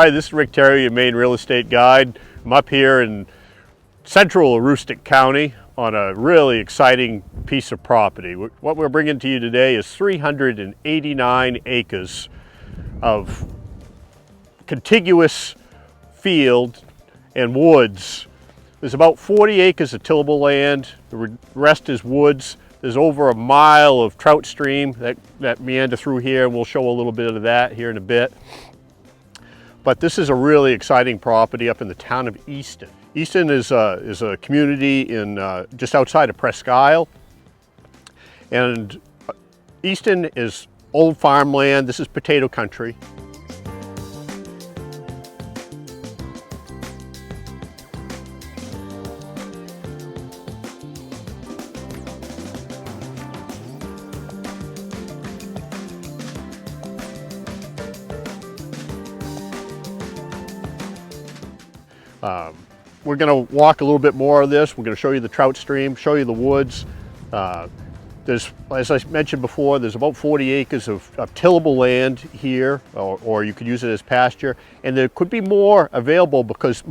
Hi, this is Rick Theriault, your Maine real estate guide. I'm up here in central Aroostook County on a really exciting piece of property. What we're bringing to you today is 389 acres of contiguous field and woods. There's about 40 acres of tillable land, the rest is woods. There's over a mile of trout stream that meander through here, and we'll show a little bit of that here in a bit. But this is a really exciting property up in the town of Easton. Easton is a community in just outside of Presque Isle. And Easton is old farmland. This is potato country. We're going to walk a little bit more of this. We're going to show you the trout stream, show you the woods. There's, as I mentioned before, there's about 40 acres of tillable land here, or you could use it as pasture. And there could be more available because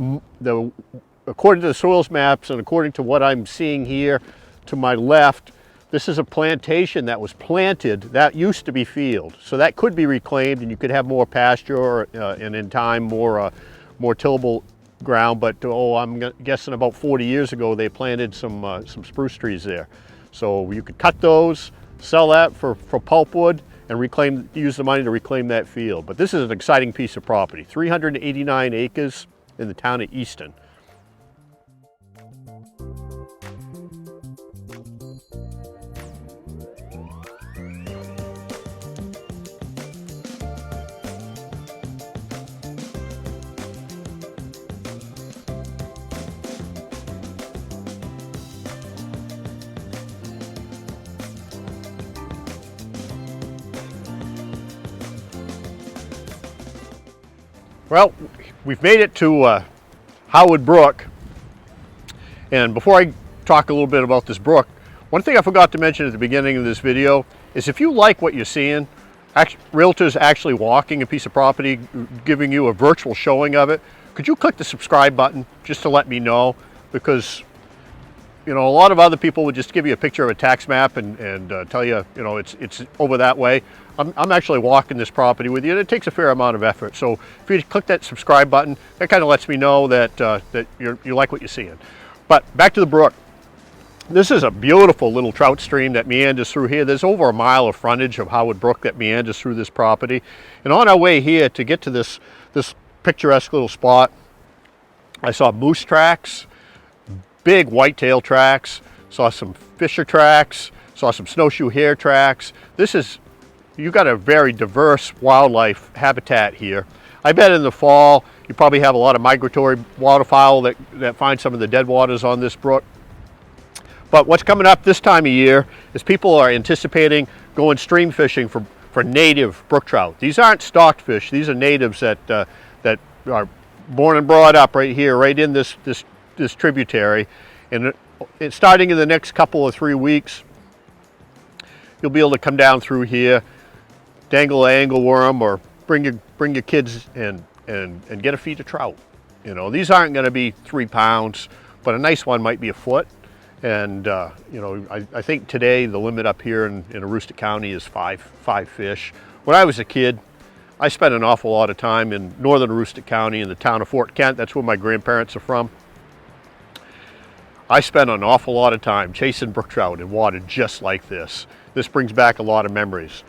according to the soils maps and according to what I'm seeing here to my left, this is a plantation that was planted that used to be field. So that could be reclaimed and you could have more pasture and in time more tillable ground, but I'm guessing about 40 years ago they planted some spruce trees there. So you could cut those, sell that for pulpwood, and use the money to reclaim that field. But this is an exciting piece of property, 389 acres in the town of Easton. Well, we've made it to Howard Brook, and before I talk a little bit about this brook, one thing I forgot to mention at the beginning of this video is if you like what you're seeing, realtors actually walking a piece of property, giving you a virtual showing of it, could you click the subscribe button just to let me know? Because you know, a lot of other people would just give you a picture of a tax map and tell you, you know, it's over that way. I'm actually walking this property with you, and it takes a fair amount of effort. So if you click that subscribe button, that kind of lets me know that that you like what you're seeing. But back to the brook. This is a beautiful little trout stream that meanders through here. There's over a mile of frontage of Howard Brook that meanders through this property. And on our way here to get to this picturesque little spot, I saw moose tracks, big whitetail tracks, saw some fisher tracks, saw some snowshoe hare tracks. You got a very diverse wildlife habitat here. I bet in the fall you probably have a lot of migratory waterfowl that find some of the dead waters on this brook. But what's coming up this time of year is people are anticipating going stream fishing for native brook trout. These aren't stocked fish. These are natives that are born and brought up right here, right in this tributary. And starting in the next couple of 3 weeks, you'll be able to come down through here, dangle an angleworm, or bring your kids and get a feed of trout. You know, these aren't going to be 3 pounds, but a nice one might be a foot. And you know, I think today the limit up here in Aroostook County is five fish. When I was a kid, I spent an awful lot of time in northern Aroostook County in the town of Fort Kent. That's where my grandparents are from. I spent an awful lot of time chasing brook trout in water just like this. This brings back a lot of memories.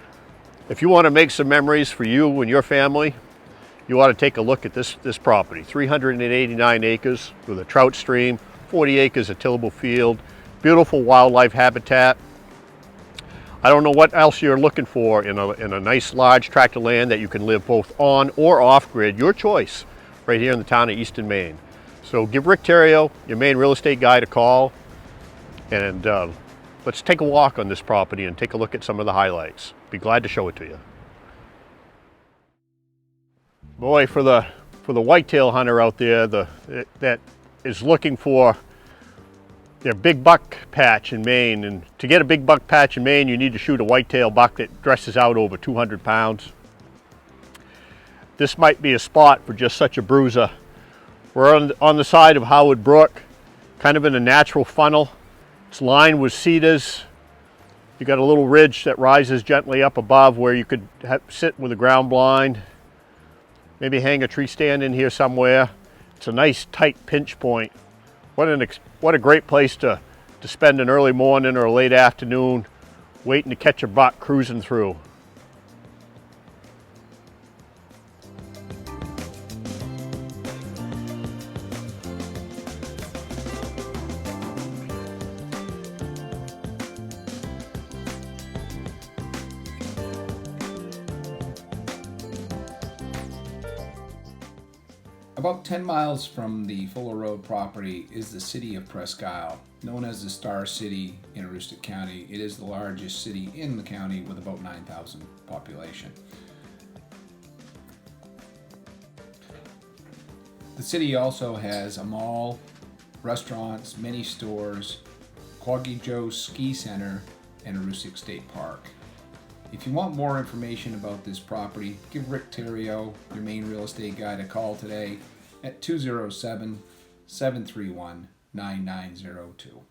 If you want to make some memories for you and your family, you ought to take a look at this property. 389 acres with a trout stream, 40 acres of tillable field, beautiful wildlife habitat. I don't know what else you're looking for in a nice large tract of land that you can live both on or off grid, your choice, right here in the town of Easton, Maine. So give Rick Theriault, your Maine real estate guide, a call, and let's take a walk on this property and take a look at some of the highlights. Be glad to show it to you. Boy, for the whitetail hunter out there that is looking for their big buck patch in Maine, and to get a big buck patch in Maine, you need to shoot a whitetail buck that dresses out over 200 pounds. this might be a spot for just such a bruiser. We're on the side of Howard Brook, kind of in a natural funnel. It's lined with cedars. You got a little ridge that rises gently up above where you could sit with a ground blind. Maybe hang a tree stand in here somewhere. It's a nice tight pinch point. What a great place to spend an early morning or a late afternoon waiting to catch a buck cruising through. About 10 miles from the Fuller Road property is the city of Presque Isle, known as the Star City in Aroostook County. It is the largest city in the county with about 9,000 population. The city also has a mall, restaurants, many stores, Quaggy Joe's Ski Center, and Aroostook State Park. If you want more information about this property, give Rick Theriault, your Maine real estate guy, a call today at 207-731-9902.